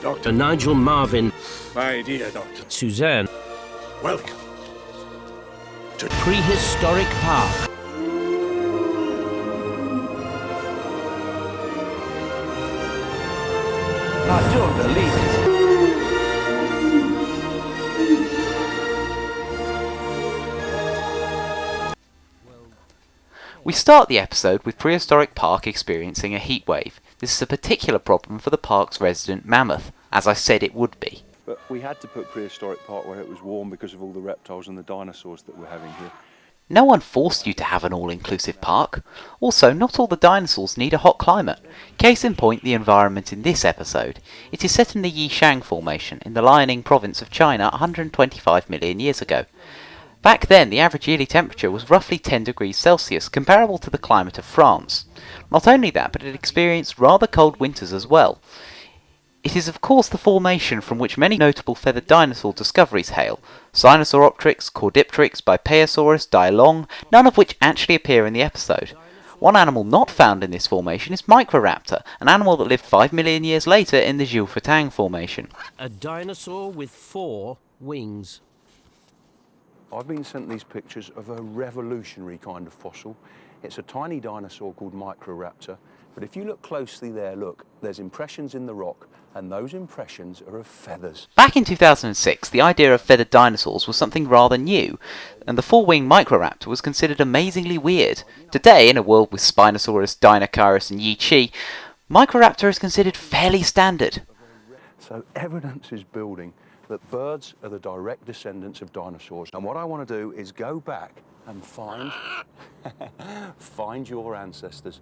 Dr. Nigel Marvin. My dear Doctor. Suzanne. Welcome to Prehistoric Park. I don't believe it. We start the episode with Prehistoric Park experiencing a heat wave. This is a particular problem for the park's resident mammoth, as I said it would be. But we had to put Prehistoric Park where it was warm because of all the reptiles and the dinosaurs that we're having here. No one forced you to have an all-inclusive park. Also, not all the dinosaurs need a hot climate. Case in point, the environment in this episode. It is set in the Yishang Formation in the Liaoning province of China 125 million years ago. Back then, the average yearly temperature was roughly 10 degrees Celsius, comparable to the climate of France. Not only that, but it experienced rather cold winters as well. It is of course the formation from which many notable feathered dinosaur discoveries hail. Sinosauropteryx, Caudipteryx, Bipaosaurus, Dailong, none of which actually appear in the episode. One animal not found in this formation is microraptor, an animal that lived 5 million years later in the Jiufatang Formation. A dinosaur with 4 wings. I've been sent these pictures of a revolutionary kind of fossil. It's a tiny dinosaur called microraptor, but if you look closely there, look, there's impressions in the rock, and those impressions are of feathers. Back in 2006, the idea of feathered dinosaurs was something rather new, and the 4-winged microraptor was considered amazingly weird. Today, in a world with Spinosaurus, Deinonychus and Yi-Chi, microraptor is considered fairly standard. So evidence is building that birds are the direct descendants of dinosaurs. And what I want to do is go back and find your ancestors.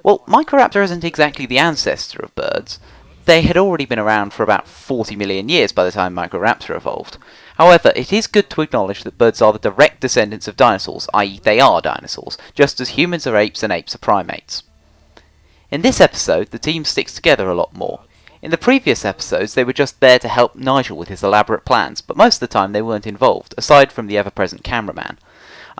Well, microraptor isn't exactly the ancestor of birds. They had already been around for about 40 million years by the time microraptor evolved. However, it is good to acknowledge that birds are the direct descendants of dinosaurs, i.e. they are dinosaurs, just as humans are apes and apes are primates. In this episode, the team sticks together a lot more. In the previous episodes, they were just there to help Nigel with his elaborate plans, but most of the time they weren't involved, aside from the ever-present cameraman.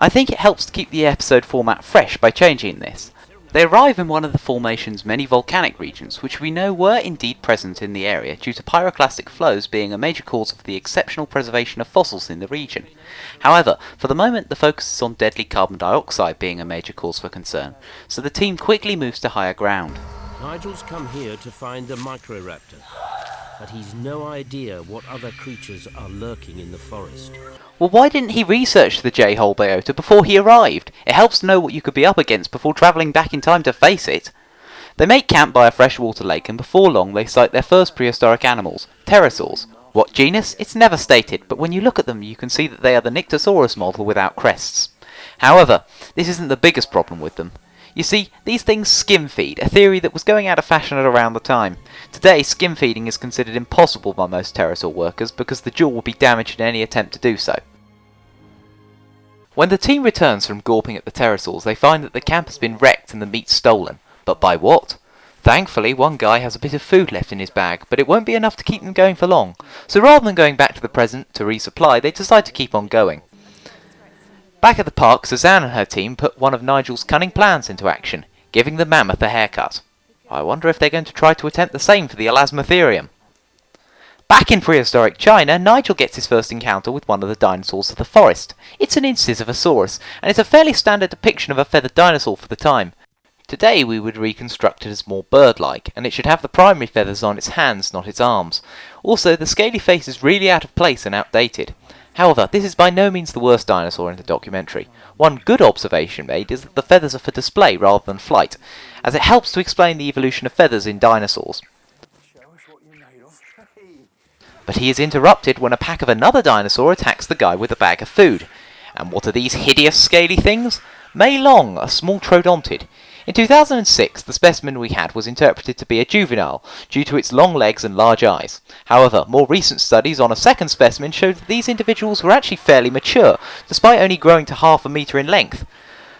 I think it helps to keep the episode format fresh by changing this. They arrive in one of the formation's many volcanic regions, which we know were indeed present in the area due to pyroclastic flows being a major cause of the exceptional preservation of fossils in the region. However, for the moment the focus is on deadly carbon dioxide being a major cause for concern, so the team quickly moves to higher ground. Nigel's come here to find the microraptor, but he's no idea what other creatures are lurking in the forest. Well, why didn't he research the J-hole biota before he arrived? It helps to know what you could be up against before travelling back in time to face it. They make camp by a freshwater lake, and before long they sight their first prehistoric animals, pterosaurs. What genus? It's never stated, but when you look at them you can see that they are the Nyctosaurus model without crests. However, this isn't the biggest problem with them. You see, these things skim feed, a theory that was going out of fashion at around the time. Today, skim feeding is considered impossible by most pterosaur workers because the jaw would be damaged in any attempt to do so. When the team returns from gawping at the pterosaurs, they find that the camp has been wrecked and the meat stolen. But by what? Thankfully, one guy has a bit of food left in his bag, but it won't be enough to keep them going for long. So rather than going back to the present to resupply, they decide to keep on going. Back at the park, Suzanne and her team put one of Nigel's cunning plans into action, giving the mammoth a haircut. I wonder if they're going to try to attempt the same for the Elasmotherium. Back in prehistoric China, Nigel gets his first encounter with one of the dinosaurs of the forest. It's an Incisivosaurus, and it's a fairly standard depiction of a feathered dinosaur for the time. Today we would reconstruct it as more bird-like, and it should have the primary feathers on its hands, not its arms. Also, the scaly face is really out of place and outdated. However, this is by no means the worst dinosaur in the documentary. One good observation made is that the feathers are for display rather than flight, as it helps to explain the evolution of feathers in dinosaurs. But he is interrupted when a pack of another dinosaur attacks the guy with a bag of food. And what are these hideous scaly things? Mei Long, a small troodontid. In 2006, the specimen we had was interpreted to be a juvenile, due to its long legs and large eyes. However, more recent studies on a second specimen showed that these individuals were actually fairly mature, despite only growing to half a metre in length.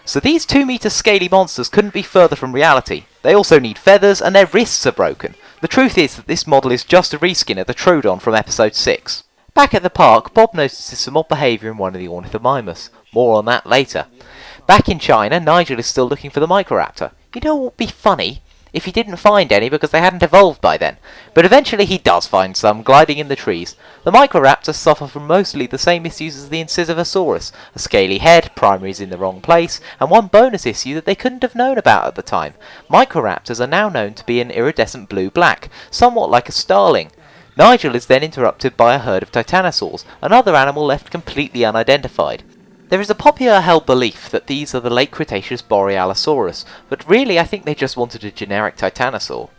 So these 2-metre scaly monsters couldn't be further from reality. They also need feathers, and their wrists are broken. The truth is that this model is just a reskin of the Troodon from episode 6. Back at the park, Bob notices some odd behaviour in one of the ornithomimus. More on that later. Back in China, Nigel is still looking for the microraptor. You know what would be funny? if he didn't find any because they hadn't evolved by then. But eventually he does find some, gliding in the trees. The microraptors suffer from mostly the same issues as the Incisivosaurus: a scaly head, primaries in the wrong place, and one bonus issue that they couldn't have known about at the time. Microraptors are now known to be an iridescent blue-black, somewhat like a starling. Nigel is then interrupted by a herd of titanosaurs, another animal left completely unidentified. There is a popular held belief that these are the late Cretaceous Borealosaurus, but really I think they just wanted a generic titanosaur.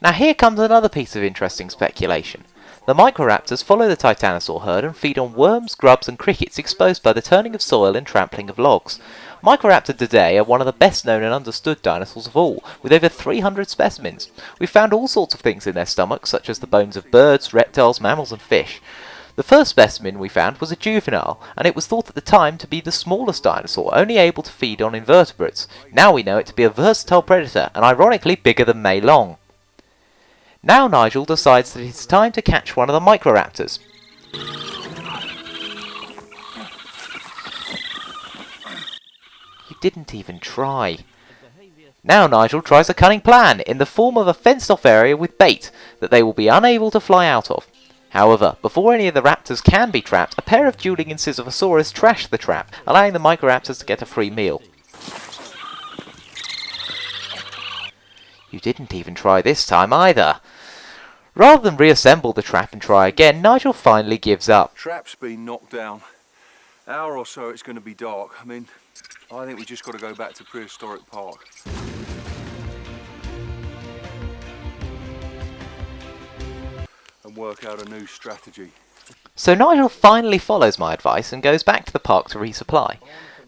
Now here comes another piece of interesting speculation. The microraptors follow the titanosaur herd and feed on worms, grubs and crickets exposed by the turning of soil and trampling of logs. Microraptor today are one of the best known and understood dinosaurs of all, with over 300 specimens. We've found all sorts of things in their stomachs, such as the bones of birds, reptiles, mammals and fish. The first specimen we found was a juvenile, and it was thought at the time to be the smallest dinosaur, only able to feed on invertebrates. Now we know it to be a versatile predator, and ironically bigger than Mei Long. Now Nigel decides that it's time to catch one of the microraptors. You didn't even try. Now Nigel tries a cunning plan, in the form of a fenced-off area with bait, that they will be unable to fly out of. However, before any of the raptors can be trapped, a pair of dueling Incisivosaurus trash the trap, allowing the microraptors to get a free meal. You didn't even try this time either. Rather than reassemble the trap and try again, Nigel finally gives up. Trap's been knocked down. Hour or so it's going to be dark. I think we just got to go back to Prehistoric Park. And work out a new strategy. So Nigel finally follows my advice and goes back to the park to resupply.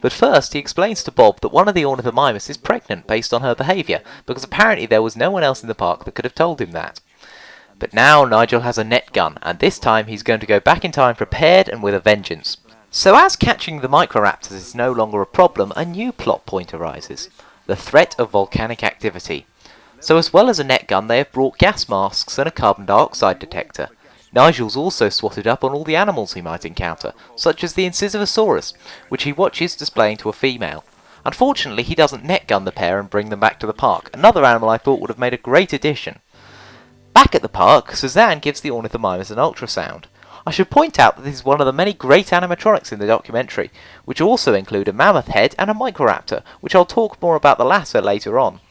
But first he explains to Bob that one of the ornithomimus is pregnant based on her behaviour, because apparently there was no one else in the park that could have told him that. But now Nigel has a net gun, and this time he's going to go back in time prepared and with a vengeance. So as catching the microraptors is no longer a problem, a new plot point arises: the threat of volcanic activity. So as well as a net gun, they have brought gas masks and a carbon dioxide detector. Nigel's also swatted up on all the animals he might encounter, such as the Incisivosaurus, which he watches displaying to a female. Unfortunately, he doesn't net gun the pair and bring them back to the park, another animal I thought would have made a great addition. Back at the park, Suzanne gives the ornithomimus an ultrasound. I should point out that this is one of the many great animatronics in the documentary, which also include a mammoth head and a microraptor, which I'll talk more about the latter later on.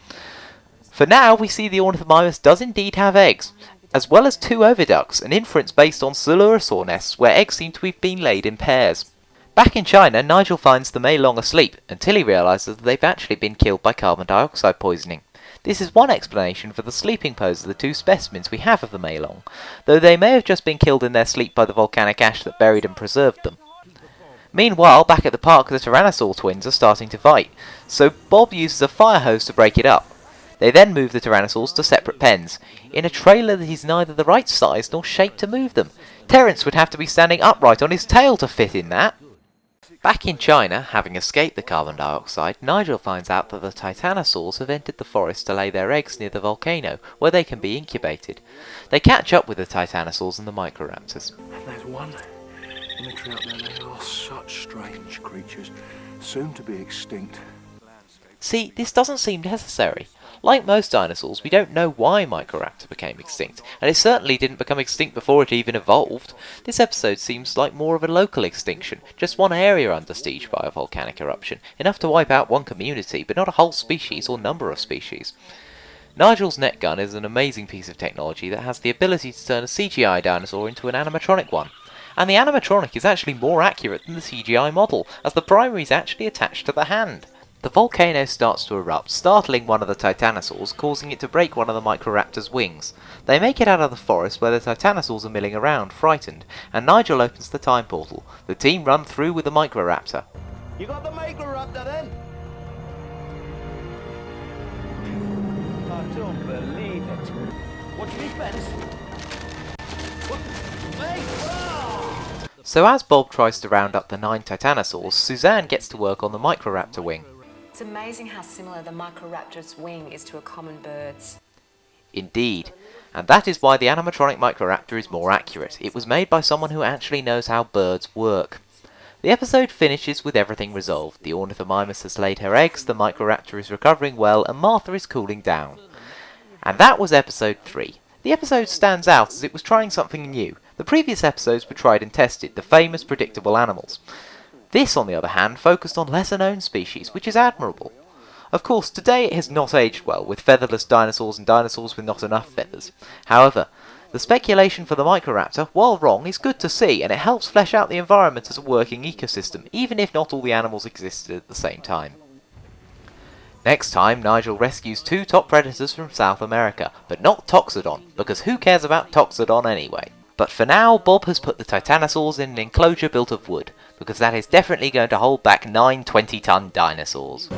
For now, we see the ornithomimus does indeed have eggs, as well as 2 oviducts, an inference based on coelurosaur nests where eggs seem to have been laid in pairs. Back in China, Nigel finds the Mei Long asleep, until he realises that they've actually been killed by carbon dioxide poisoning. This is one explanation for the sleeping pose of the 2 specimens we have of the Mei Long, though they may have just been killed in their sleep by the volcanic ash that buried and preserved them. Meanwhile, back at the park, the Tyrannosaur twins are starting to fight, so Bob uses a fire hose to break it up. They then move the Tyrannosaurs to separate pens, in a trailer that is neither the right size nor shape to move them. Terence would have to be standing upright on his tail to fit in that. Back in China, having escaped the carbon dioxide, Nigel finds out that the Titanosaurs have entered the forest to lay their eggs near the volcano, where they can be incubated. They catch up with the Titanosaurs and the microraptors. And there's one in the tree up there. They are such strange creatures, soon to be extinct. See, this doesn't seem necessary. Like most dinosaurs, we don't know why Microraptor became extinct, and it certainly didn't become extinct before it even evolved. This episode seems like more of a local extinction, just one area under siege by a volcanic eruption, enough to wipe out one community, but not a whole species or number of species. Nigel's net gun is an amazing piece of technology that has the ability to turn a CGI dinosaur into an animatronic one. And the animatronic is actually more accurate than the CGI model, as the primary is actually attached to the hand. The volcano starts to erupt, startling one of the Titanosaurs, causing it to break one of the Microraptor's wings. They make it out of the forest where the Titanosaurs are milling around, frightened, and Nigel opens the time portal. The team run through with the Microraptor. You got the microraptor then? I don't believe it. Watch me fence. What? Hey! Ah! So as Bob tries to round up the 9 Titanosaurs, Suzanne gets to work on the Microraptor wing. It's amazing how similar the microraptor's wing is to a common bird's. Indeed, and that is why the animatronic Microraptor is more accurate. It was made by someone who actually knows how birds work. The episode finishes with everything resolved. The ornithomimus has laid her eggs, the Microraptor is recovering well, and Martha is cooling down. And that was episode 3. The episode stands out as it was trying something new. The previous episodes were tried and tested, the famous predictable animals. This, on the other hand, focused on lesser known species, which is admirable. Of course, today it has not aged well, with featherless dinosaurs and dinosaurs with not enough feathers. However, the speculation for the microraptor, while wrong, is good to see, and it helps flesh out the environment as a working ecosystem, even if not all the animals existed at the same time. Next time, Nigel rescues 2 top predators from South America, but not Toxodon, because who cares about Toxodon anyway? But for now, Bob has put the titanosaurs in an enclosure built of wood, because that is definitely going to hold back 9 20-ton dinosaurs.